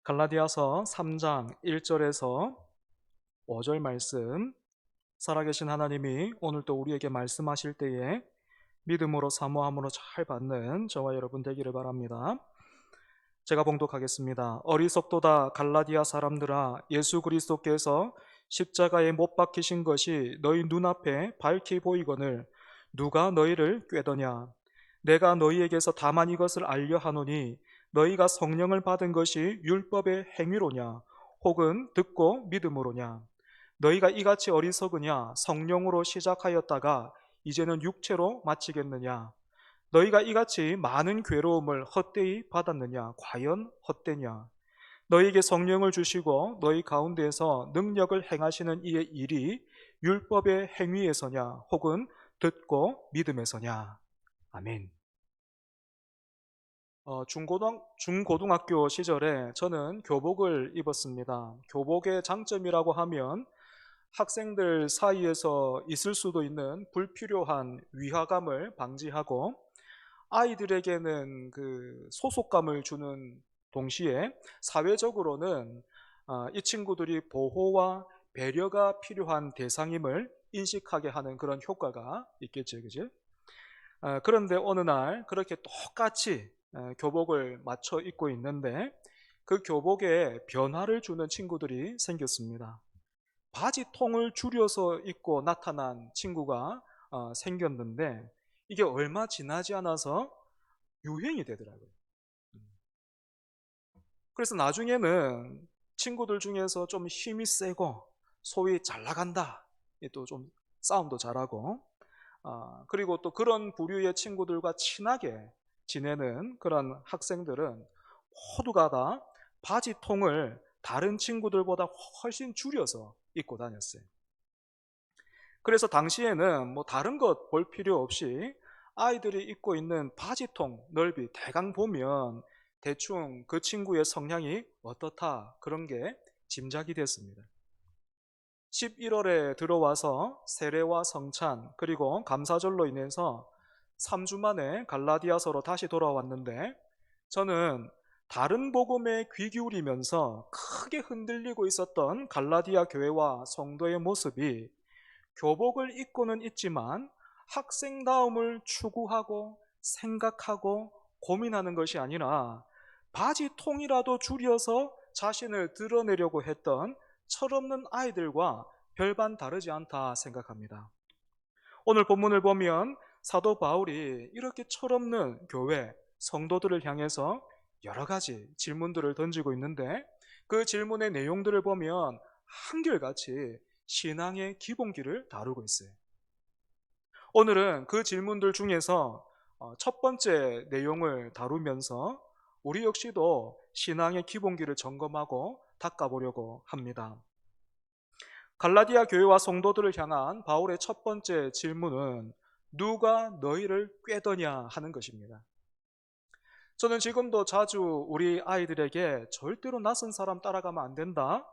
갈라디아서 3장 1절에서 5절 말씀, 살아계신 하나님이 오늘 또 우리에게 말씀하실 때에 믿음으로 사모함으로 잘 받는 저와 여러분 되기를 바랍니다. 제가 봉독하겠습니다. 어리석도다 갈라디아 사람들아, 예수 그리스도께서 십자가에 못 박히신 것이 너희 눈앞에 밝히 보이거늘 누가 너희를 꾀더냐? 내가 너희에게서 다만 이것을 알려 하노니 너희가 성령을 받은 것이 율법의 행위로냐 혹은 듣고 믿음으로냐? 너희가 이같이 어리석으냐? 성령으로 시작하였다가 이제는 육체로 마치겠느냐? 너희가 이같이 많은 괴로움을 헛되이 받았느냐? 과연 헛되냐? 너희에게 성령을 주시고 너희 가운데에서 능력을 행하시는 이의 일이 율법의 행위에서냐 혹은 듣고 믿음에서냐? 아멘. 중고등학교 시절에 저는 교복을 입었습니다. 교복의 장점이라고 하면 학생들 사이에서 있을 수도 있는 불필요한 위화감을 방지하고 아이들에게는 그 소속감을 주는 동시에 사회적으로는 이 친구들이 보호와 배려가 필요한 대상임을 인식하게 하는 그런 효과가 있겠죠, 그죠? 그런데 어느 날 그렇게 똑같이 교복을 맞춰 입고 있는데 그 교복에 변화를 주는 친구들이 생겼습니다. 바지 통을 줄여서 입고 나타난 친구가 생겼는데 이게 얼마 지나지 않아서 유행이 되더라고요. 그래서 나중에는 친구들 중에서 좀 힘이 세고 소위 잘 나간다, 또 좀 싸움도 잘하고 그리고 또 그런 부류의 친구들과 친하게 지내는 그런 학생들은 모두가 다 바지통을 다른 친구들보다 훨씬 줄여서 입고 다녔어요. 그래서 당시에는 뭐 다른 것 볼 필요 없이 아이들이 입고 있는 바지통 넓이 대강 보면 대충 그 친구의 성향이 어떻다 그런 게 짐작이 됐습니다. 11월에 들어와서 세례와 성찬 그리고 감사절로 인해서 3주 만에 갈라디아서로 다시 돌아왔는데 저는 다른 복음에 귀 기울이면서 크게 흔들리고 있었던 갈라디아 교회와 성도의 모습이 교복을 입고는 있지만 학생다움을 추구하고 생각하고 고민하는 것이 아니라 바지통이라도 줄여서 자신을 드러내려고 했던 철없는 아이들과 별반 다르지 않다 생각합니다. 오늘 본문을 보면 사도 바울이 이렇게 철없는 교회, 성도들을 향해서 여러 가지 질문들을 던지고 있는데 그 질문의 내용들을 보면 한결같이 신앙의 기본기를 다루고 있어요. 오늘은 그 질문들 중에서 첫 번째 내용을 다루면서 우리 역시도 신앙의 기본기를 점검하고 닦아보려고 합니다. 갈라디아 교회와 성도들을 향한 바울의 첫 번째 질문은 누가 너희를 꾀더냐 하는 것입니다. 저는 지금도 자주 우리 아이들에게 절대로 낯선 사람 따라가면 안 된다.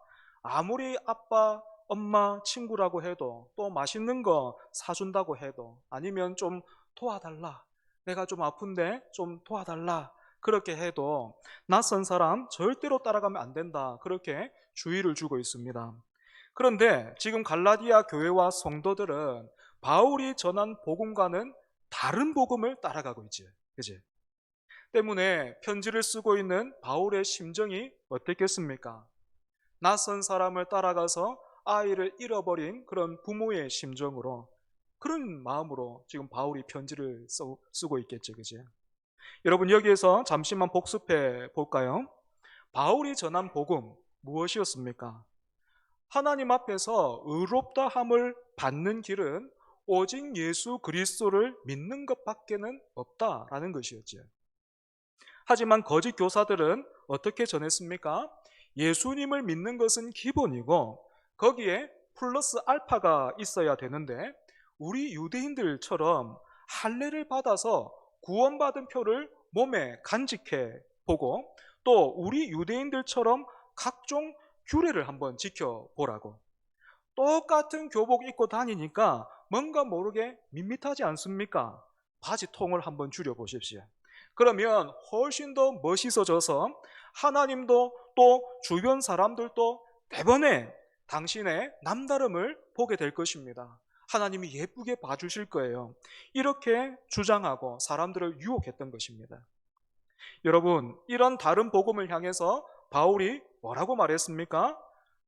아무리 아빠, 엄마, 친구라고 해도 또 맛있는 거 사준다고 해도 아니면 좀 도와달라. 내가 좀 아픈데 좀 도와달라. 그렇게 해도 낯선 사람 절대로 따라가면 안 된다. 그렇게 주의를 주고 있습니다. 그런데 지금 갈라디아 교회와 성도들은 바울이 전한 복음과는 다른 복음을 따라가고 있지. 그치? 때문에 편지를 쓰고 있는 바울의 심정이 어땠겠습니까? 낯선 사람을 따라가서 아이를 잃어버린 그런 부모의 심정으로 그런 마음으로 지금 바울이 편지를 쓰고 있겠죠. 그지? 여러분 여기에서 잠시만 복습해 볼까요? 바울이 전한 복음 무엇이었습니까? 하나님 앞에서 의롭다함을 받는 길은 오직 예수 그리스도를 믿는 것밖에는 없다라는 것이었죠. 하지만 거짓 교사들은 어떻게 전했습니까? 예수님을 믿는 것은 기본이고 거기에 플러스 알파가 있어야 되는데 우리 유대인들처럼 할례를 받아서 구원받은 표를 몸에 간직해 보고 또 우리 유대인들처럼 각종 규례를 한번 지켜보라고. 똑같은 교복 입고 다니니까 뭔가 모르게 밋밋하지 않습니까? 바지통을 한번 줄여보십시오. 그러면 훨씬 더 멋있어져서 하나님도 또 주변 사람들도 대번에 당신의 남다름을 보게 될 것입니다. 하나님이 예쁘게 봐주실 거예요. 이렇게 주장하고 사람들을 유혹했던 것입니다. 여러분, 이런 다른 복음을 향해서 바울이 뭐라고 말했습니까?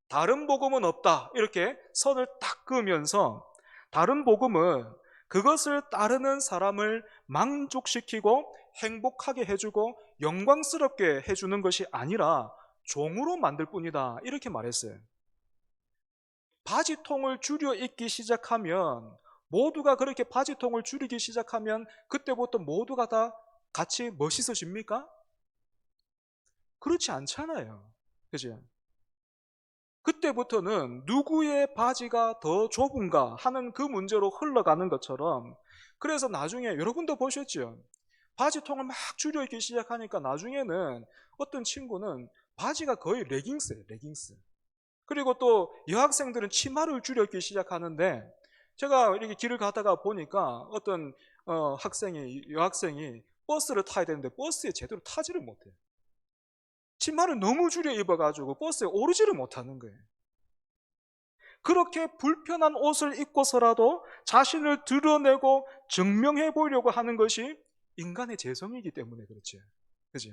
다른 복음은 없다. 이렇게 선을 딱 그으면서 다른 복음은 그것을 따르는 사람을 만족시키고 행복하게 해주고 영광스럽게 해주는 것이 아니라 종으로 만들 뿐이다. 이렇게 말했어요. 바지통을 줄여 입기 시작하면, 모두가 그렇게 바지통을 줄이기 시작하면 그때부터 모두가 다 같이 멋있어집니까? 그렇지 않잖아요. 그죠? 그때부터는 누구의 바지가 더 좁은가 하는 그 문제로 흘러가는 것처럼, 그래서 나중에 여러분도 보셨죠? 바지통을 막 줄여 입기 시작하니까 나중에는 어떤 친구는 바지가 거의 레깅스예요, 레깅스. 그리고 또 여학생들은 치마를 줄여 입기 시작하는데, 제가 이렇게 길을 가다가 보니까 어떤 여학생이 버스를 타야 되는데 버스에 제대로 타지를 못해요. 치마를 너무 줄여 입어가지고 버스에 오르지를 못하는 거예요. 그렇게 불편한 옷을 입고서라도 자신을 드러내고 증명해 보려고 하는 것이 인간의 재성이기 때문에 그렇죠. 그지?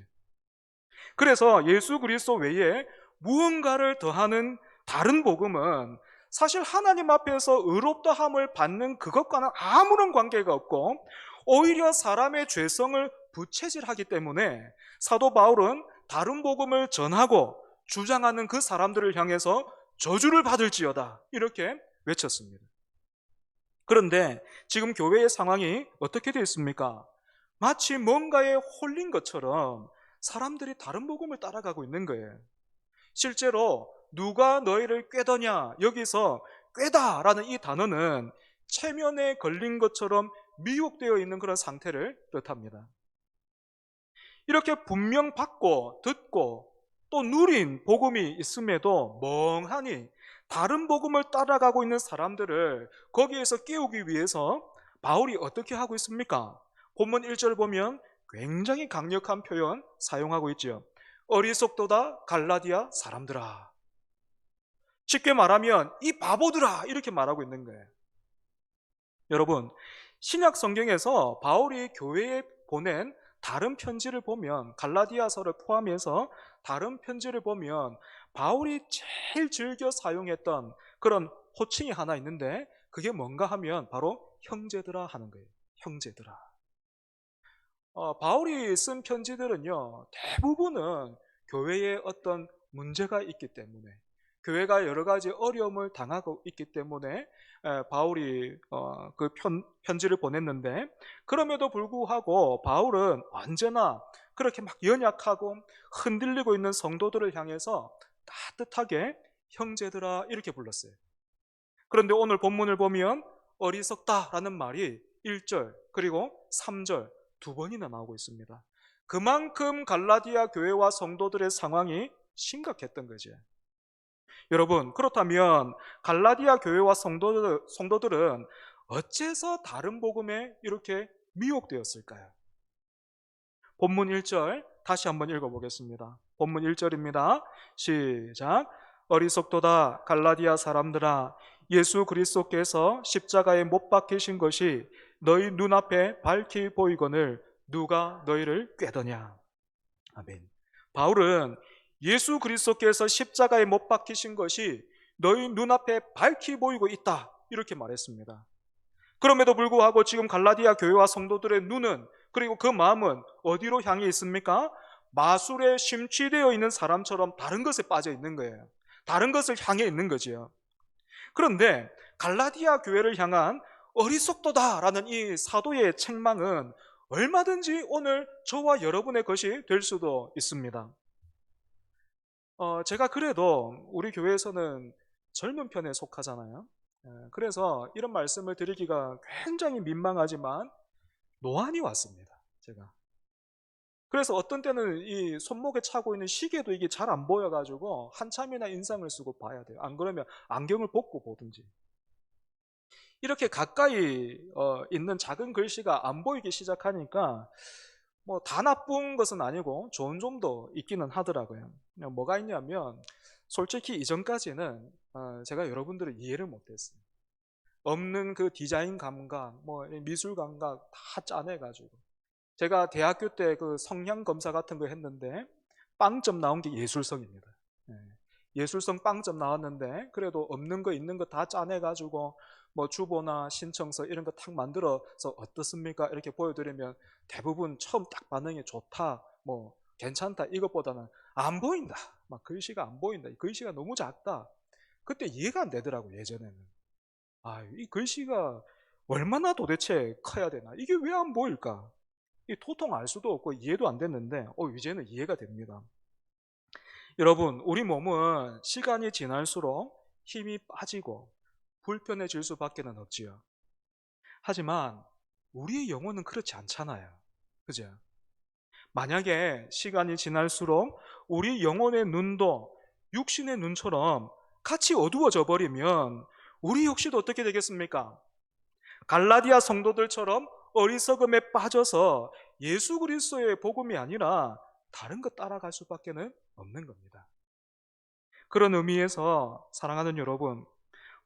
그래서 예수 그리스도 외에 무언가를 더하는 다른 복음은 사실 하나님 앞에서 의롭다함을 받는 그것과는 아무런 관계가 없고 오히려 사람의 죄성을 부채질하기 때문에 사도 바울은 다른 복음을 전하고 주장하는 그 사람들을 향해서 저주를 받을지어다 이렇게 외쳤습니다. 그런데 지금 교회의 상황이 어떻게 되어 있습니까? 마치 뭔가에 홀린 것처럼 사람들이 다른 복음을 따라가고 있는 거예요. 실제로 누가 너희를 꾀더냐, 여기서 꾀다라는 이 단어는 체면에 걸린 것처럼 미혹되어 있는 그런 상태를 뜻합니다. 이렇게 분명 받고 듣고 또 누린 복음이 있음에도 멍하니 다른 복음을 따라가고 있는 사람들을 거기에서 깨우기 위해서 바울이 어떻게 하고 있습니까? 본문 1절 보면 굉장히 강력한 표현 사용하고 있죠. 어리석도다 갈라디아 사람들아. 쉽게 말하면 이 바보들아 이렇게 말하고 있는 거예요. 여러분, 신약 성경에서 바울이 교회에 보낸 다른 편지를 보면, 갈라디아서를 포함해서 다른 편지를 보면 바울이 제일 즐겨 사용했던 그런 호칭이 하나 있는데, 그게 뭔가 하면 바로 형제들아 하는 거예요. 형제들아. 바울이 쓴 편지들은요, 대부분은 교회에 어떤 문제가 있기 때문에, 교회가 여러 가지 어려움을 당하고 있기 때문에 바울이 그 편지를 보냈는데, 그럼에도 불구하고 바울은 언제나 그렇게 막 연약하고 흔들리고 있는 성도들을 향해서 따뜻하게 형제들아 이렇게 불렀어요. 그런데 오늘 본문을 보면 어리석다라는 말이 1절 그리고 3절 두 번이나 나오고 있습니다. 그만큼 갈라디아 교회와 성도들의 상황이 심각했던 거죠. 여러분, 그렇다면 갈라디아 교회와 성도들은 어째서 다른 복음에 이렇게 미혹되었을까요? 본문 1절 다시 한번 읽어보겠습니다. 본문 1절입니다. 시작. 어리석도다 갈라디아 사람들아, 예수 그리스도께서 십자가에 못 박히신 것이 너희 눈앞에 밝히 보이거늘 누가 너희를 꾀더냐. 아멘. 바울은 예수 그리스도께서 십자가에 못 박히신 것이 너희 눈앞에 밝히 보이고 있다 이렇게 말했습니다. 그럼에도 불구하고 지금 갈라디아 교회와 성도들의 눈은, 그리고 그 마음은 어디로 향해 있습니까? 마술에 심취되어 있는 사람처럼 다른 것에 빠져 있는 거예요. 다른 것을 향해 있는 거지요. 그런데 갈라디아 교회를 향한 어리석도다라는 이 사도의 책망은 얼마든지 오늘 저와 여러분의 것이 될 수도 있습니다. 제가 그래도 우리 교회에서는 젊은 편에 속하잖아요. 그래서 이런 말씀을 드리기가 굉장히 민망하지만 노안이 왔습니다. 제가. 그래서 어떤 때는 이 손목에 차고 있는 시계도 이게 잘 안 보여가지고 한참이나 인상을 쓰고 봐야 돼요. 안 그러면 안경을 벗고 보든지. 이렇게 가까이 있는 작은 글씨가 안 보이기 시작하니까 뭐 다 나쁜 것은 아니고 좋은 점도 있기는 하더라고요. 뭐가 있냐면 솔직히 이전까지는 제가 여러분들을 이해를 못했어요. 없는 그 디자인 감각, 뭐 미술 감각 다 짜내가지고 제가 대학교 때 그 성향 검사 같은 거 했는데 빵점 나온 게 예술성입니다. 예. 예술성 빵점 나왔는데 그래도 없는 거 있는 거 다 짜내가지고 뭐 주보나 신청서 이런 거 탁 만들어서 어떻습니까? 이렇게 보여드리면 대부분 처음 딱 반응이 좋다, 뭐 괜찮다 이것보다는 안 보인다, 막 글씨가 안 보인다, 글씨가 너무 작다. 그때 이해가 안 되더라고 예전에는. 이 글씨가 얼마나 도대체 커야 되나? 이게 왜 안 보일까? 이 도통 알 수도 없고 이해도 안 됐는데 이제는 이해가 됩니다. 여러분, 우리 몸은 시간이 지날수록 힘이 빠지고 불편해질 수밖에는 없지요. 하지만 우리의 영혼은 그렇지 않잖아요. 그죠? 만약에 시간이 지날수록 우리 영혼의 눈도 육신의 눈처럼 같이 어두워져 버리면 우리 역시도 어떻게 되겠습니까? 갈라디아 성도들처럼 어리석음에 빠져서 예수 그리스도의 복음이 아니라 다른 것 따라갈 수밖에 없는 겁니다. 그런 의미에서 사랑하는 여러분,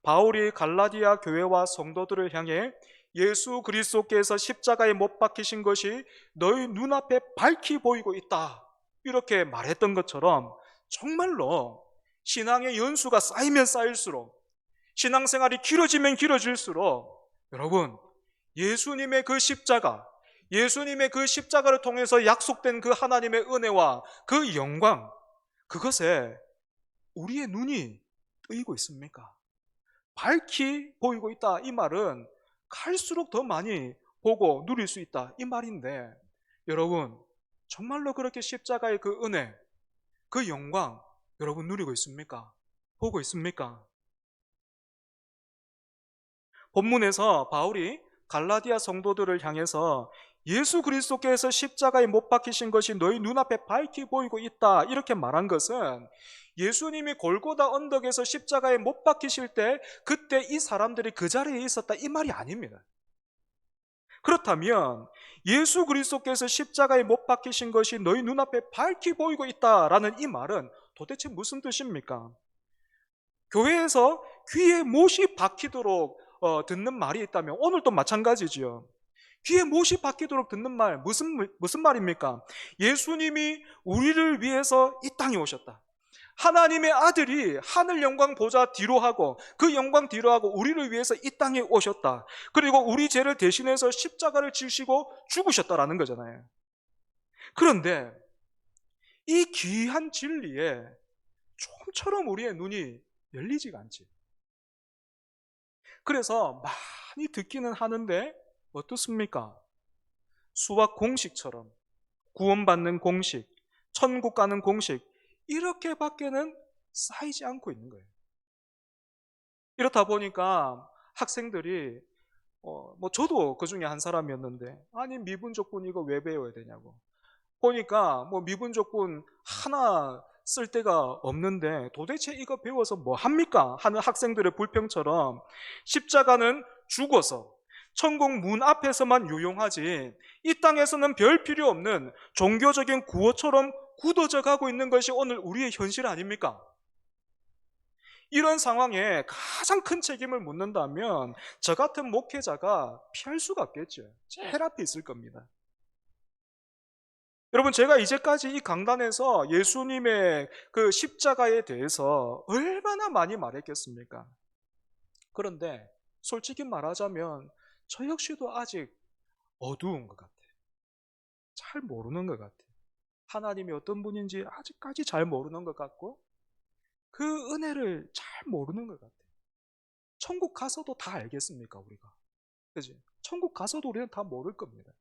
바울이 갈라디아 교회와 성도들을 향해 예수 그리스도께서 십자가에 못 박히신 것이 너희 눈앞에 밝히 보이고 있다, 이렇게 말했던 것처럼 정말로 신앙의 연수가 쌓이면 쌓일수록, 신앙생활이 길어지면 길어질수록 여러분, 예수님의 그 십자가, 예수님의 그 십자가를 통해서 약속된 그 하나님의 은혜와 그 영광, 그것에 우리의 눈이 뜨이고 있습니까? 밝히 보이고 있다, 이 말은 갈수록 더 많이 보고 누릴 수 있다, 이 말인데, 여러분 정말로 그렇게 십자가의 그 은혜, 그 영광 여러분 누리고 있습니까? 보고 있습니까? 본문에서 바울이 갈라디아 성도들을 향해서 예수 그리스도께서 십자가에 못 박히신 것이 너희 눈앞에 밝히 보이고 있다, 이렇게 말한 것은 예수님이 골고다 언덕에서 십자가에 못 박히실 때 그때 이 사람들이 그 자리에 있었다, 이 말이 아닙니다. 그렇다면 예수 그리스도께서 십자가에 못 박히신 것이 너희 눈앞에 밝히 보이고 있다라는 이 말은 도대체 무슨 뜻입니까? 교회에서 귀에 못이 박히도록 듣는 말이 있다면 오늘도 마찬가지지요. 귀에 못이 박히도록 듣는 말, 무슨 말입니까? 예수님이 우리를 위해서 이 땅에 오셨다. 하나님의 아들이 하늘 영광 보좌 뒤로 하고 그 영광 뒤로 하고 우리를 위해서 이 땅에 오셨다. 그리고 우리 죄를 대신해서 십자가를 지시고 죽으셨다라는 거잖아요. 그런데 이 귀한 진리에 좀처럼 우리의 눈이 열리지가 않지. 그래서 많이 듣기는 하는데 어떻습니까? 수학 공식처럼 구원받는 공식, 천국 가는 공식, 이렇게밖에는 쌓이지 않고 있는 거예요. 이렇다 보니까 학생들이 뭐 저도 그 중에 한 사람이었는데, 아니 미분적분 이거 왜 배워야 되냐고. 보니까 뭐 미분적분 하나 쓸 데가 없는데 도대체 이거 배워서 뭐 합니까? 하는 학생들의 불평처럼 십자가는 죽어서 천국 문 앞에서만 유용하지 이 땅에서는 별 필요 없는 종교적인 구호처럼 굳어져 가고 있는 것이 오늘 우리의 현실 아닙니까? 이런 상황에 가장 큰 책임을 묻는다면 저 같은 목회자가 피할 수가 없겠죠. 제일 앞에 있을 겁니다. 여러분, 제가 이제까지 이 강단에서 예수님의 그 십자가에 대해서 얼마나 많이 말했겠습니까? 그런데 솔직히 말하자면 저 역시도 아직 어두운 것 같아요. 잘 모르는 것 같아요. 하나님이 어떤 분인지 아직까지 잘 모르는 것 같고 그 은혜를 잘 모르는 것 같아요. 천국 가서도 다 알겠습니까, 우리가? 그지? 천국 가서도 우리는 다 모를 겁니다.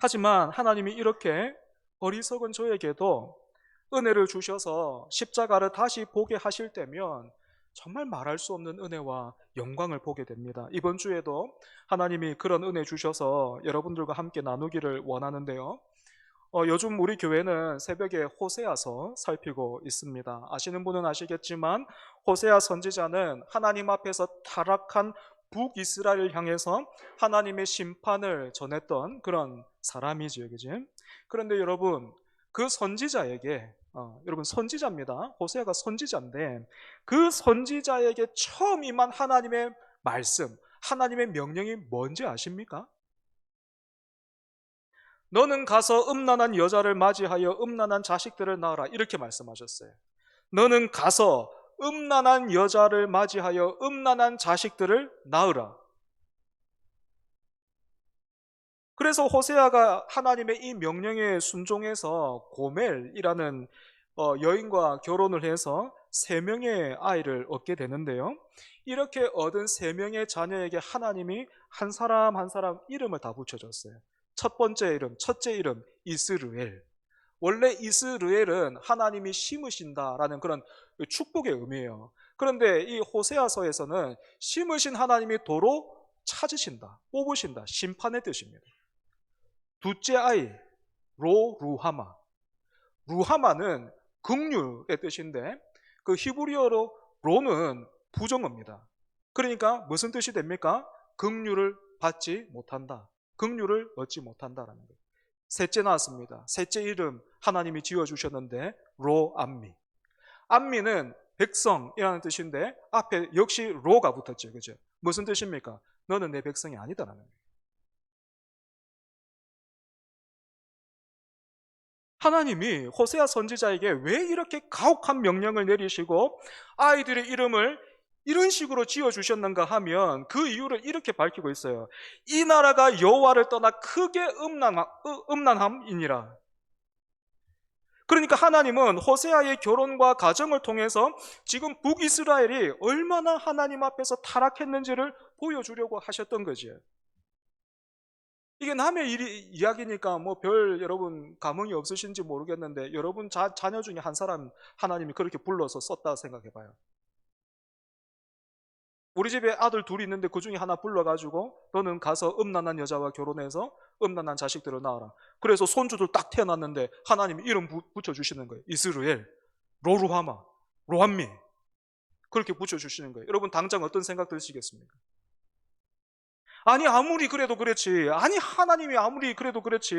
하지만 하나님이 이렇게 어리석은 저에게도 은혜를 주셔서 십자가를 다시 보게 하실 때면 정말 말할 수 없는 은혜와 영광을 보게 됩니다. 이번 주에도 하나님이 그런 은혜 주셔서 여러분들과 함께 나누기를 원하는데요. 요즘 우리 교회는 새벽에 호세아서 살피고 있습니다. 아시는 분은 아시겠지만 호세아 선지자는 하나님 앞에서 타락한 북이스라엘을 향해서 하나님의 심판을 전했던 그런 사람이지요. 그지? 그런데 여러분, 그 선지자에게 여러분 선지자입니다. 호세아가 선지자인데 그 선지자에게 처음 임한 하나님의 말씀, 하나님의 명령이 뭔지 아십니까? 너는 가서 음란한 여자를 맞이하여 음란한 자식들을 낳아라. 이렇게 말씀하셨어요. 너는 가서 음란한 여자를 맞이하여 음란한 자식들을 낳으라. 그래서 호세아가 하나님의 이 명령에 순종해서 고멜이라는 여인과 결혼을 해서 3명의 아이를 얻게 되는데요. 이렇게 얻은 3명의 자녀에게 하나님이 한 사람 한 사람 이름을 다 붙여줬어요. 첫 번째 이름, 첫째 이름 이스르엘. 원래 이스르엘은 하나님이 심으신다라는 그런 축복의 의미예요. 그런데 이 호세아서에서는 심으신 하나님이 도로 찾으신다, 뽑으신다, 심판의 뜻입니다. 둘째 아이 루하마. 루하마는 긍휼의 뜻인데 그 히브리어로 로는 부정어입니다. 그러니까 무슨 뜻이 됩니까? 긍휼을 받지 못한다, 긍휼을 얻지 못한다라는 거예요. 셋째 나왔습니다. 셋째 이름 하나님이 지어주셨는데 로암미. 암미는 백성이라는 뜻인데 앞에 역시 로가 붙었죠. 그죠? 무슨 뜻입니까? 너는 내 백성이 아니다라는 거예요. 하나님이 호세아 선지자에게 왜 이렇게 가혹한 명령을 내리시고 아이들의 이름을 이런 식으로 지어주셨는가 하면 그 이유를 이렇게 밝히고 있어요. 이 나라가 여호와를 떠나 크게 음란함이니라. 그러니까 하나님은 호세아의 결혼과 가정을 통해서 지금 북이스라엘이 얼마나 하나님 앞에서 타락했는지를 보여주려고 하셨던 거지. 이게 남의 이야기니까 뭐 별 여러분 감흥이 없으신지 모르겠는데 여러분 자녀 중에 한 사람 하나님이 그렇게 불러서 썼다 생각해 봐요. 우리 집에 아들 둘이 있는데 그 중에 하나 불러가지고 너는 가서 음란한 여자와 결혼해서 음란한 자식들을 낳아라. 그래서 손주들 딱 태어났는데 하나님이 이름 붙여주시는 거예요. 이스르엘, 로루하마, 로함미. 그렇게 붙여주시는 거예요. 여러분 당장 어떤 생각 드시겠습니까? 아니 아무리 그래도 그렇지, 아니 하나님이 아무리 그래도 그렇지,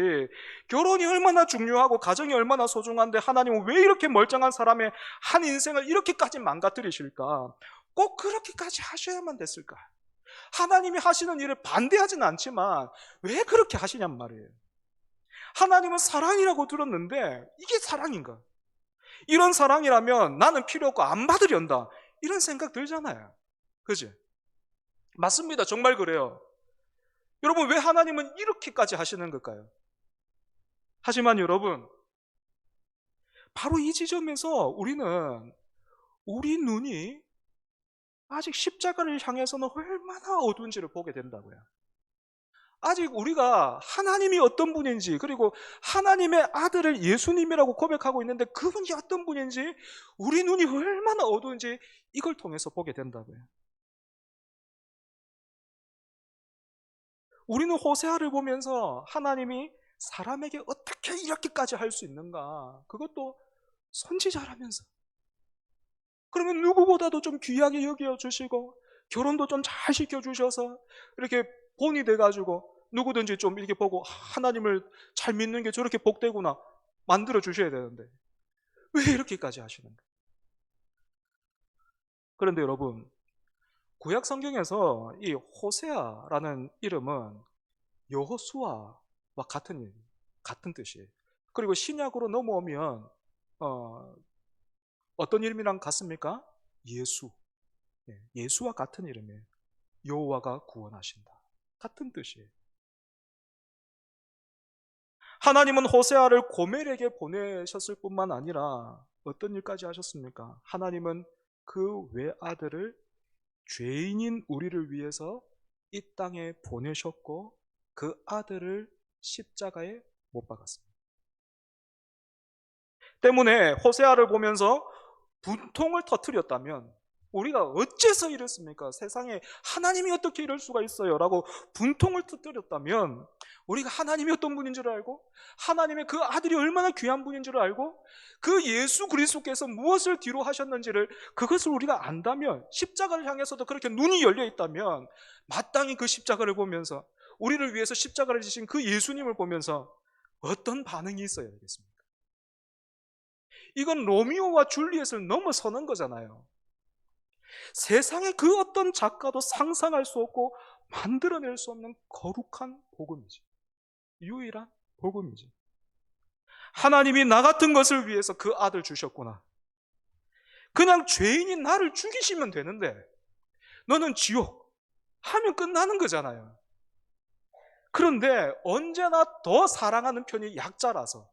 결혼이 얼마나 중요하고 가정이 얼마나 소중한데 하나님은 왜 이렇게 멀쩡한 사람의 한 인생을 이렇게까지 망가뜨리실까? 꼭 그렇게까지 하셔야만 됐을까? 하나님이 하시는 일을 반대하지는 않지만 왜 그렇게 하시냔 말이에요. 하나님은 사랑이라고 들었는데 이게 사랑인가? 이런 사랑이라면 나는 필요 없고 안 받으련다, 이런 생각 들잖아요. 그지? 맞습니다. 정말 그래요. 여러분 왜 하나님은 이렇게까지 하시는 걸까요? 하지만 여러분 바로 이 지점에서 우리는 우리 눈이 아직 십자가를 향해서는 얼마나 어두운지를 보게 된다고요. 아직 우리가 하나님이 어떤 분인지, 그리고 하나님의 아들을 예수님이라고 고백하고 있는데 그분이 어떤 분인지 우리 눈이 얼마나 어두운지 이걸 통해서 보게 된다고요. 우리는 호세아를 보면서 하나님이 사람에게 어떻게 이렇게까지 할 수 있는가, 그것도 선지자라면서, 그러면 누구보다도 좀 귀하게 여겨주시고 결혼도 좀 잘 시켜주셔서 이렇게 본이 돼가지고 누구든지 좀 이렇게 보고 하나님을 잘 믿는 게 저렇게 복되구나 만들어 주셔야 되는데 왜 이렇게까지 하시는가? 그런데 여러분 구약 성경에서 이 호세아라는 이름은 여호수아와 같은 뜻이에요. 그리고 신약으로 넘어오면 어떤 이름이랑 같습니까? 예수. 예수와 같은 이름이에요. 여호와가 구원하신다. 같은 뜻이에요. 하나님은 호세아를 고멜에게 보내셨을 뿐만 아니라 어떤 일까지 하셨습니까? 하나님은 그 외아들을 죄인인 우리를 위해서 이 땅에 보내셨고 그 아들을 십자가에 못 박았습니다. 때문에 호세아를 보면서 분통을 터뜨렸다면 우리가 어째서 이랬습니까? 세상에 하나님이 어떻게 이럴 수가 있어요? 라고 분통을 터뜨렸다면 우리가 하나님이 어떤 분인 줄 알고, 하나님의 그 아들이 얼마나 귀한 분인 줄 알고, 그 예수 그리스도께서 무엇을 뒤로 하셨는지를, 그것을 우리가 안다면, 십자가를 향해서도 그렇게 눈이 열려 있다면 마땅히 그 십자가를 보면서, 우리를 위해서 십자가를 지신 그 예수님을 보면서 어떤 반응이 있어야 되겠습니까? 이건 로미오와 줄리엣을 넘어서는 거잖아요. 세상의 그 어떤 작가도 상상할 수 없고 만들어낼 수 없는 거룩한 복음이지. 유일한 복음이지. 하나님이 나 같은 것을 위해서 그 아들 주셨구나. 그냥 죄인인 나를 죽이시면 되는데 너는 지옥 하면 끝나는 거잖아요. 그런데 언제나 더 사랑하는 편이 약자라서,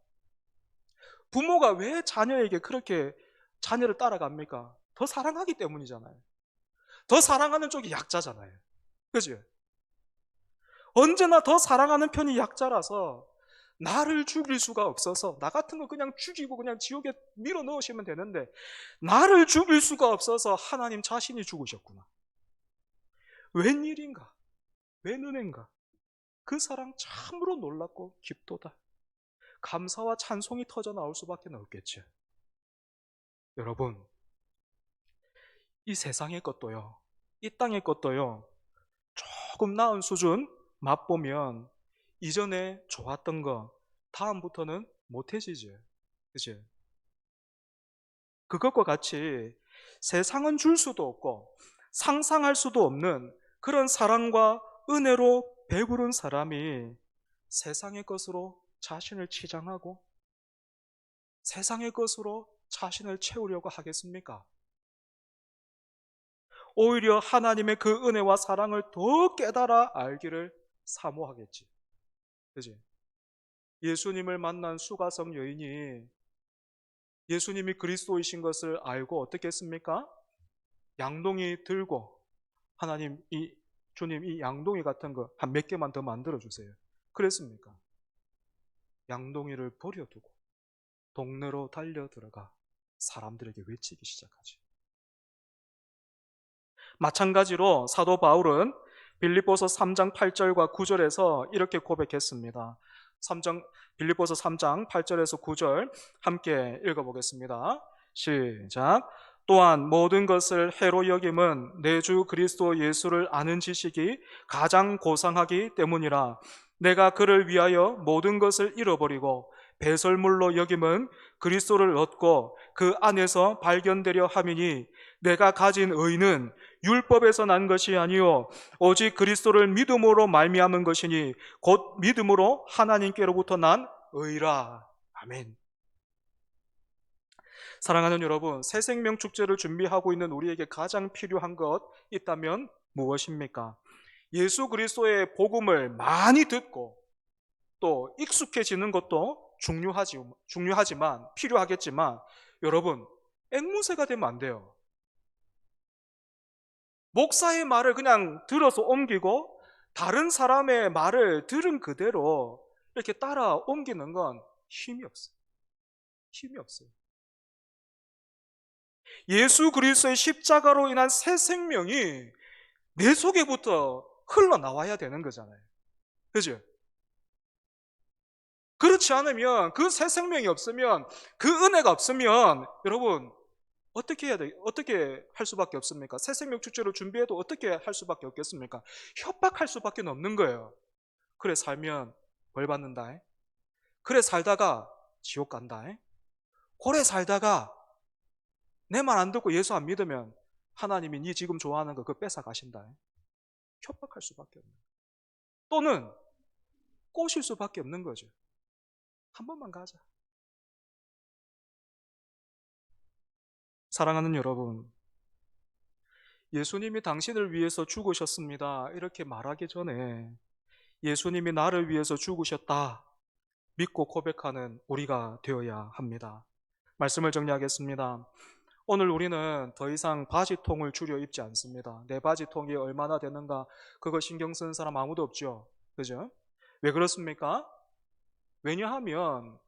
부모가 왜 자녀에게 그렇게 자녀를 따라갑니까? 더 사랑하기 때문이잖아요. 더 사랑하는 쪽이 약자잖아요. 그죠? 언제나 더 사랑하는 편이 약자라서 나를 죽일 수가 없어서, 나 같은 거 그냥 죽이고 그냥 지옥에 밀어 넣으시면 되는데 나를 죽일 수가 없어서 하나님 자신이 죽으셨구나. 웬일인가? 웬 은혜인가? 그 사랑 참으로 놀랍고 깊도다. 감사와 찬송이 터져 나올 수밖에 없겠죠. 여러분, 이 세상의 것도요, 이 땅의 것도요, 조금 나은 수준 맛보면 이전에 좋았던 거 다음부터는 못해지죠. 그치? 그것과 같이 세상은 줄 수도 없고 상상할 수도 없는 그런 사랑과 은혜로 배부른 사람이 세상의 것으로 자신을 치장하고 세상의 것으로 자신을 채우려고 하겠습니까? 오히려 하나님의 그 은혜와 사랑을 더 깨달아 알기를 사모하겠지. 그지? 예수님을 만난 수가성 여인이 예수님이 그리스도이신 것을 알고 어떻게 했습니까? 양동이 들고, 하나님, 주님, 이 양동이 같은 거 한 몇 개만 더 만들어 주세요. 그랬습니까? 양동이를 버려두고 동네로 달려 들어가 사람들에게 외치기 시작하지. 마찬가지로 사도 바울은 빌립보서 3장 8절과 9절에서 이렇게 고백했습니다. 빌립보서 3장 8절에서 9절 함께 읽어보겠습니다. 시작. 또한 모든 것을 해로 여김은 내 주 그리스도 예수를 아는 지식이 가장 고상하기 때문이라. 내가 그를 위하여 모든 것을 잃어버리고 배설물로 여김은 그리스도를 얻고 그 안에서 발견되려 함이니, 내가 가진 의는 율법에서 난 것이 아니요 오직 그리스도를 믿음으로 말미암은 것이니 곧 믿음으로 하나님께로부터 난 의라. 아멘. 사랑하는 여러분, 새 생명 축제를 준비하고 있는 우리에게 가장 필요한 것 있다면 무엇입니까? 예수 그리스도의 복음을 많이 듣고 또 익숙해지는 것도 중요하지만 필요하겠지만, 여러분, 앵무새가 되면 안 돼요. 목사의 말을 그냥 들어서 옮기고 다른 사람의 말을 들은 그대로 이렇게 따라 옮기는 건 힘이 없어요. 힘이 없어요. 예수 그리스도의 십자가로 인한 새 생명이 내 속에부터 흘러나와야 되는 거잖아요. 그죠? 그렇지 않으면, 그 새 생명이 없으면, 그 은혜가 없으면, 여러분, 어떻게 해야 돼? 어떻게 할 수밖에 없습니까? 새 생명 축제를 준비해도 어떻게 할 수밖에 없겠습니까? 협박할 수밖에 없는 거예요. 그래 살면 벌 받는다. 그래 살다가 지옥 간다. 그래 살다가 내 말 안 듣고 예수 안 믿으면 하나님이 네 지금 좋아하는 거 그거 뺏어 가신다. 협박할 수밖에 없는 거예요. 또는 꼬실 수밖에 없는 거죠. 한 번만 가자. 사랑하는 여러분, 예수님이 당신을 위해서 죽으셨습니다 이렇게 말하기 전에 예수님이 나를 위해서 죽으셨다 믿고 고백하는 우리가 되어야 합니다. 말씀을 정리하겠습니다. 오늘 우리는 더 이상 바지통을 줄여 입지 않습니다. 내 바지통이 얼마나 되는가 그거 신경 쓰는 사람 아무도 없죠. 그죠? 왜 그렇습니까? 왜냐하면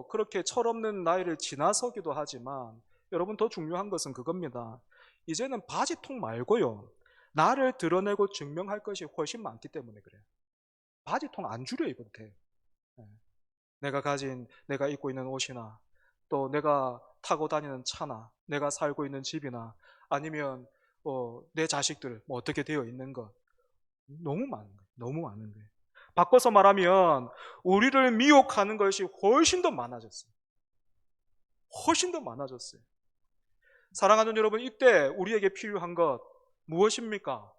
그렇게 철없는 나이를 지나서기도 하지만, 여러분, 더 중요한 것은 그겁니다. 이제는 바지통 말고요, 나를 드러내고 증명할 것이 훨씬 많기 때문에 그래요. 바지통 안 줄여 입어도 돼요. 예. 내가 입고 있는 옷이나 또 내가 타고 다니는 차나 내가 살고 있는 집이나 아니면 내 자식들 뭐 어떻게 되어 있는 것 너무 많은 거예요. 너무 많은 거예요. 바꿔서 말하면 우리를 미혹하는 것이 훨씬 더 많아졌어요. 훨씬 더 많아졌어요. 사랑하는 여러분, 이때 우리에게 필요한 것 무엇입니까?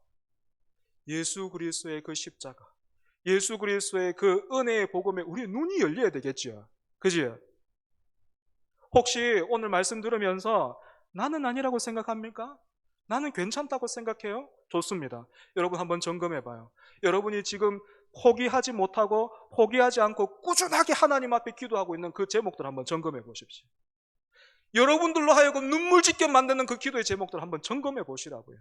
예수 그리스도의 그 십자가, 예수 그리스도의 그 은혜의 복음에 우리의 눈이 열려야 되겠죠. 그지? 혹시 오늘 말씀 들으면서 나는 아니라고 생각합니까? 나는 괜찮다고 생각해요? 좋습니다. 여러분 한번 점검해 봐요. 여러분이 지금 포기하지 못하고 포기하지 않고 꾸준하게 하나님 앞에 기도하고 있는 그 제목들 한번 점검해 보십시오. 여러분들로 하여금 눈물 짓게 만드는 그 기도의 제목들 한번 점검해 보시라고요.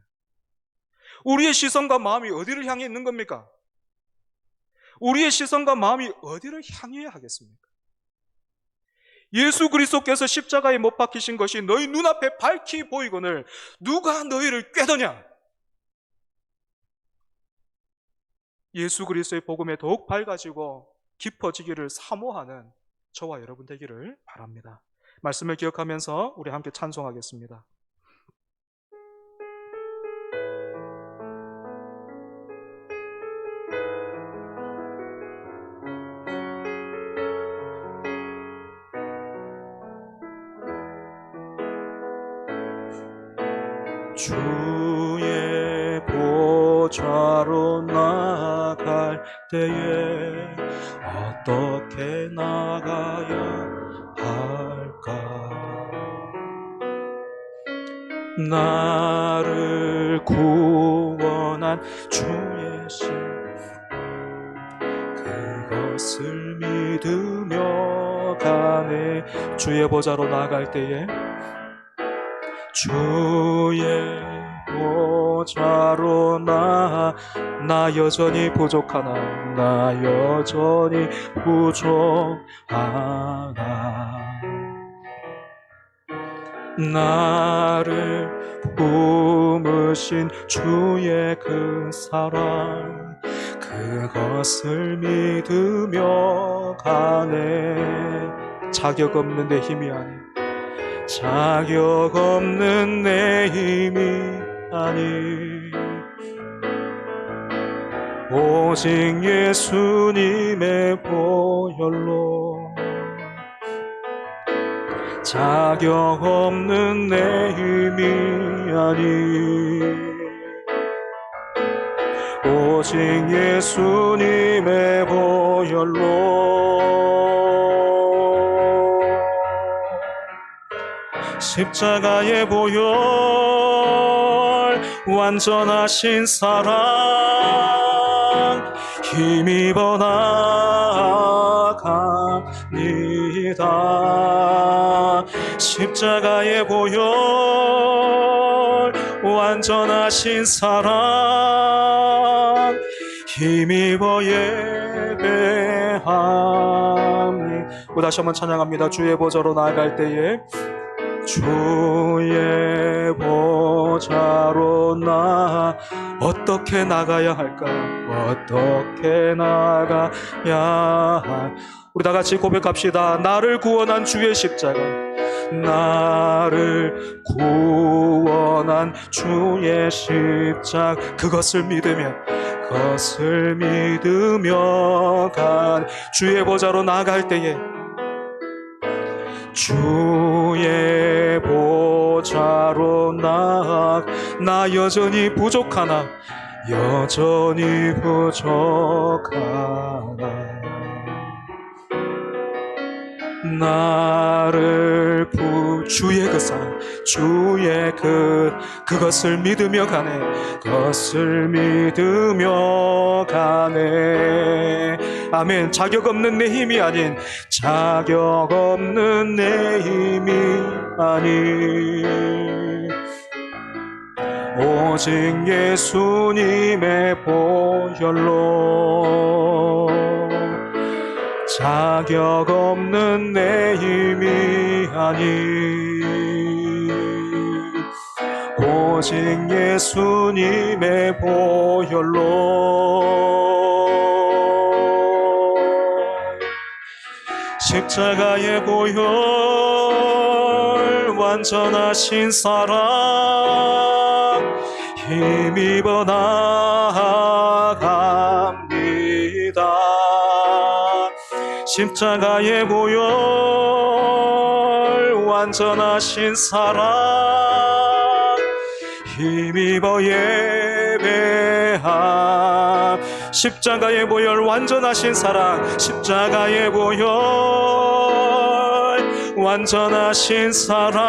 우리의 시선과 마음이 어디를 향해 있는 겁니까? 우리의 시선과 마음이 어디를 향해야 하겠습니까? 예수 그리스도께서 십자가에 못 박히신 것이 너희 눈앞에 밝히 보이거늘 누가 너희를 꾀더냐? 예수 그리스도의 복음에 더욱 밝아지고 깊어지기를 사모하는 저와 여러분 되기를 바랍니다. 말씀을 기억하면서 우리 함께 찬송하겠습니다. 주의 보좌로 나갈 때에 어떻게 나가야 할까? 나를 구원한 주의 신 그것을 믿으며 가네. 주의 보좌로 나갈 때에 주의 보좌로 나 여전히 부족하나 나 여전히 부족하나 나를 품으신 주의 그 사랑 그것을 믿으며 가네. 자격 없는 내 힘이 아닌 자격 없는 내 힘이 아니 오직 예수님의 보혈로 자격 없는 내 힘이 아니 오직 예수님의 보혈로 십자가의 보혈 완전하신 사랑 힘입어 나갑니다. 십자가의 보혈 완전하신 사랑 힘입어 예배합니다. 다시 한번 찬양합니다. 주의 보좌로 나아갈 때에 주의 보좌로 나 어떻게 나가야 할까? 어떻게 나가야 할? 우리 다 같이 고백합시다. 나를 구원한 주의 십자가 나를 구원한 주의 십자가 그것을 믿으며 간 주의 보좌로 나갈 때에 주의 보좌로 나 여전히 부족하나 여전히 부족하나 나를 주의 그 사랑 주의 그것을 믿으며 가네 그것을 믿으며 가네. 아멘. 자격 없는 내 힘이 아닌 자격 없는 내 힘이 아닌 오직 예수님의 보혈로 자격 없는 내 힘이 아닌 오직 예수님의 보혈로 십자가의 보혈 완전하신 사랑 힘입어 나아갑니다. 십자가의 보혈 완전하신 사랑 힘입어 예배함. 십자가의 보혈 완전하신 사랑, 십자가의 보혈 완전하신 사랑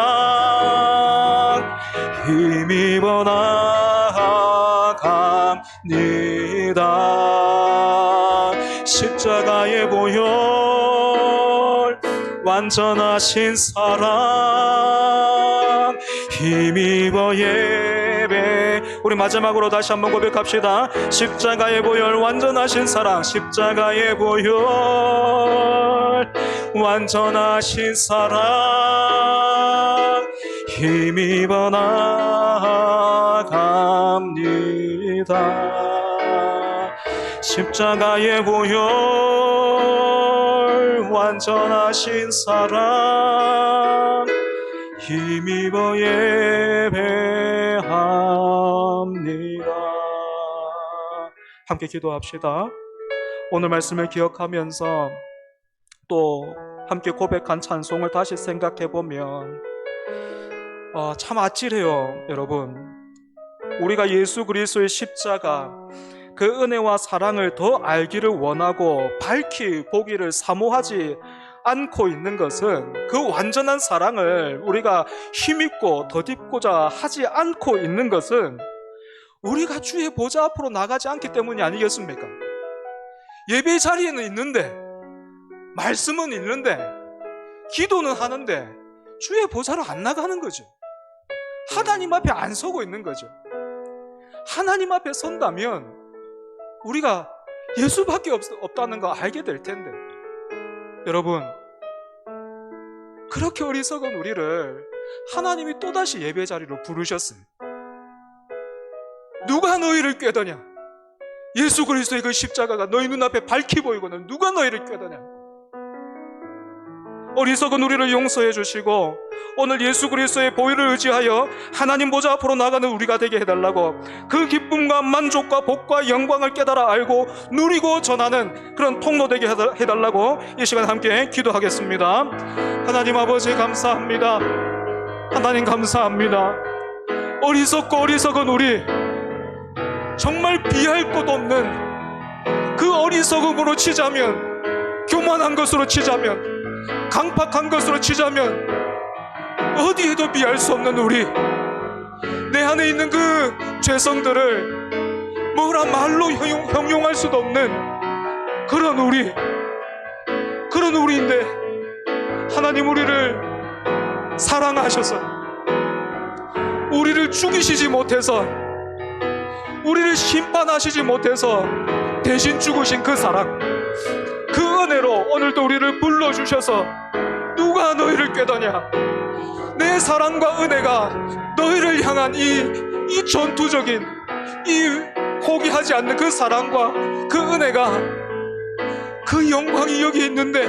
힘입어 나아갑니다. 십자가의 보혈 완전하신 사랑 힘입어 예배. 우리 마지막으로 다시 한번 고백합시다. 십자가의 보혈 완전하신 사랑, 십자가의 보혈 완전하신 사랑 힘입어 나아갑니다. 십자가의 보혈 완전하신 사랑 힘입어 예배합니다. 함께 기도합시다. 오늘 말씀을 기억하면서 또 함께 고백한 찬송을 다시 생각해보면 참 아찔해요. 여러분, 우리가 예수 그리스도의 십자가 그 은혜와 사랑을 더 알기를 원하고 밝히 보기를 사모하지 않고 있는 것은, 그 완전한 사랑을 우리가 힘입고 덧입고자 하지 않고 있는 것은 우리가 주의 보좌 앞으로 나가지 않기 때문이 아니겠습니까? 예배 자리에는 있는데, 말씀은 있는데, 기도는 하는데 주의 보좌로 안 나가는 거죠. 하나님 앞에 안 서고 있는 거죠. 하나님 앞에 선다면 우리가 예수밖에 없다는 거 알게 될 텐데, 여러분, 그렇게 어리석은 우리를 하나님이 또다시 예배 자리로 부르셨어요. 누가 너희를 꾀더냐? 예수 그리스도의 그 십자가가 너희 눈앞에 밝히 보이고는 누가 너희를 꾀더냐? 어리석은 우리를 용서해 주시고 오늘 예수 그리스도의 보혈을 의지하여 하나님 보좌 앞으로 나가는 우리가 되게 해달라고, 그 기쁨과 만족과 복과 영광을 깨달아 알고 누리고 전하는 그런 통로 되게 해달라고 이 시간 함께 기도하겠습니다. 하나님 아버지 감사합니다. 하나님 감사합니다. 어리석고 어리석은 우리, 정말 비할 것 없는 그 어리석음으로 치자면, 교만한 것으로 치자면, 강팍한 것으로 치자면 어디에도 비할 수 없는 우리, 내 안에 있는 그 죄성들을 뭐라 말로 형용할 수도 없는 그런 우리인데, 하나님 우리를 사랑하셔서 우리를 죽이시지 못해서, 우리를 심판하시지 못해서 대신 죽으신 그 사랑, 그 은혜로 오늘도 우리를 불러주셔서 누가 너희를 꾀더냐? 내 사랑과 은혜가 너희를 향한 이 전투적인, 이 포기하지 않는 그 사랑과 그 은혜가, 그 영광이 여기 있는데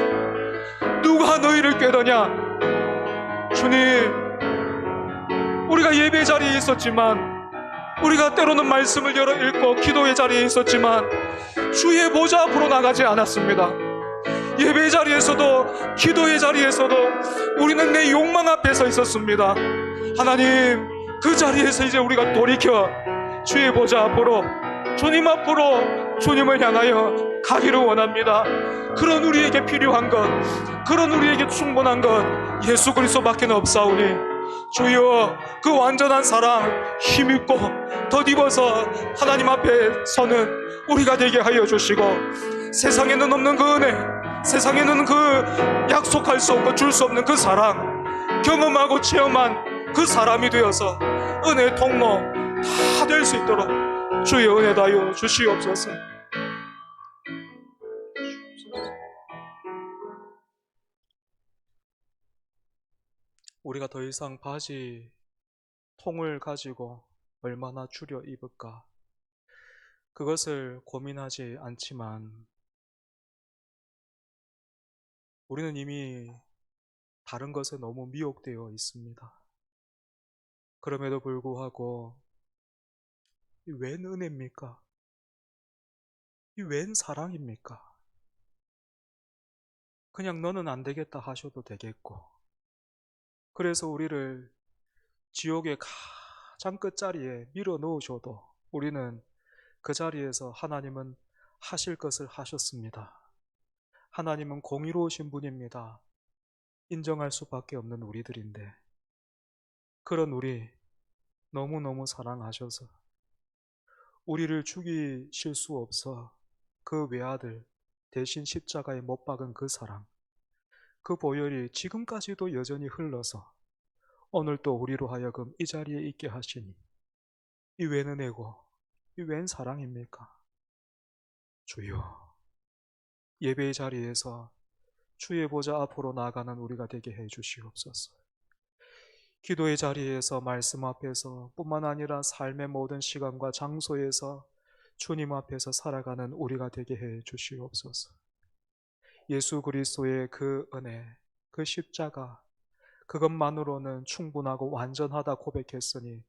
누가 너희를 꾀더냐? 주님, 우리가 예배 자리에 있었지만, 우리가 때로는 말씀을 열어 읽고 기도의 자리에 있었지만 주의 보좌 앞으로 나가지 않았습니다. 예배 자리에서도 기도의 자리에서도 우리는 내 욕망 앞에 서 있었습니다. 하나님, 그 자리에서 이제 우리가 돌이켜 주의 보좌 앞으로, 주님 앞으로, 주님을 향하여 가기를 원합니다. 그런 우리에게 필요한 것, 그런 우리에게 충분한 것 예수 그리스도밖에 없사오니 주여, 그 완전한 사랑 힘입고 덧입어서 하나님 앞에 서는 우리가 되게 하여 주시고, 세상에는 없는 그 은혜, 세상에는 그 약속할 수 없고 줄 수 없는 그 사랑 경험하고 체험한 그 사람이 되어서 은혜의 통로 다 될 수 있도록 주의 은혜 다여 주시옵소서. 우리가 더 이상 바지 통을 가지고 얼마나 줄여 입을까, 그것을 고민하지 않지만 우리는 이미 다른 것에 너무 미혹되어 있습니다. 그럼에도 불구하고 이 웬 은혜입니까? 이 웬 사랑입니까? 그냥 너는 안 되겠다 하셔도 되겠고, 그래서 우리를 지옥의 가장 끝자리에 밀어 넣으셔도 우리는 그 자리에서 하나님은 하실 것을 하셨습니다. 하나님은 공의로우신 분입니다. 인정할 수밖에 없는 우리들인데, 그런 우리 너무너무 사랑하셔서 우리를 죽이실 수 없어 그 외아들 대신 십자가에 못 박은 그 사랑, 그 보혈이 지금까지도 여전히 흘러서 오늘 또 우리로 하여금 이 자리에 있게 하시니 이 웬 은혜고 이 웬 사랑입니까? 주여, 예배의 자리에서 주의 보좌 앞으로 나아가는 우리가 되게 해 주시옵소서. 기도의 자리에서 말씀 앞에서 뿐만 아니라 삶의 모든 시간과 장소에서 주님 앞에서 살아가는 우리가 되게 해 주시옵소서. 예수 그리스도의 그 은혜, 그 십자가, 그것만으로는 충분하고 완전하다 고백했으니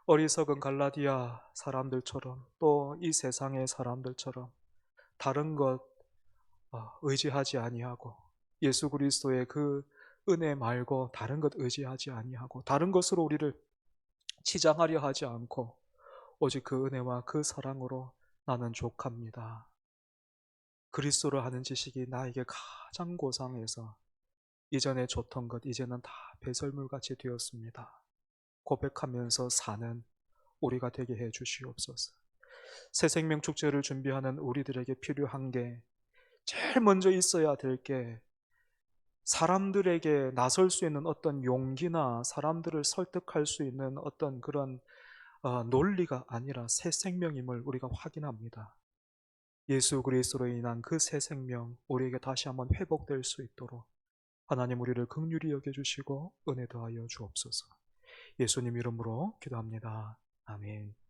어리석은 갈라디아 사람들처럼 또 이 세상의 사람들처럼 다른 것 의지하지 아니하고 예수 그리스도의 그 은혜 말고 다른 것 의지하지 아니하고 다른 것으로 우리를 치장하려 하지 않고 오직 그 은혜와 그 사랑으로 나는 족합니다. 그리스도를 하는 지식이 나에게 가장 고상해서 이전에 줬던 것 이제는 다 배설물같이 되었습니다. 고백하면서 사는 우리가 되게 해 주시옵소서. 새 생명 축제를 준비하는 우리들에게 필요한 게 제일 먼저 있어야 될 게 사람들에게 나설 수 있는 어떤 용기나 사람들을 설득할 수 있는 어떤 그런 논리가 아니라 새 생명임을 우리가 확인합니다. 예수 그리스도로 인한 그 새 생명 우리에게 다시 한번 회복될 수 있도록 하나님 우리를 긍휼히 여겨주시고 은혜 더하여 주옵소서. 예수님 이름으로 기도합니다. 아멘.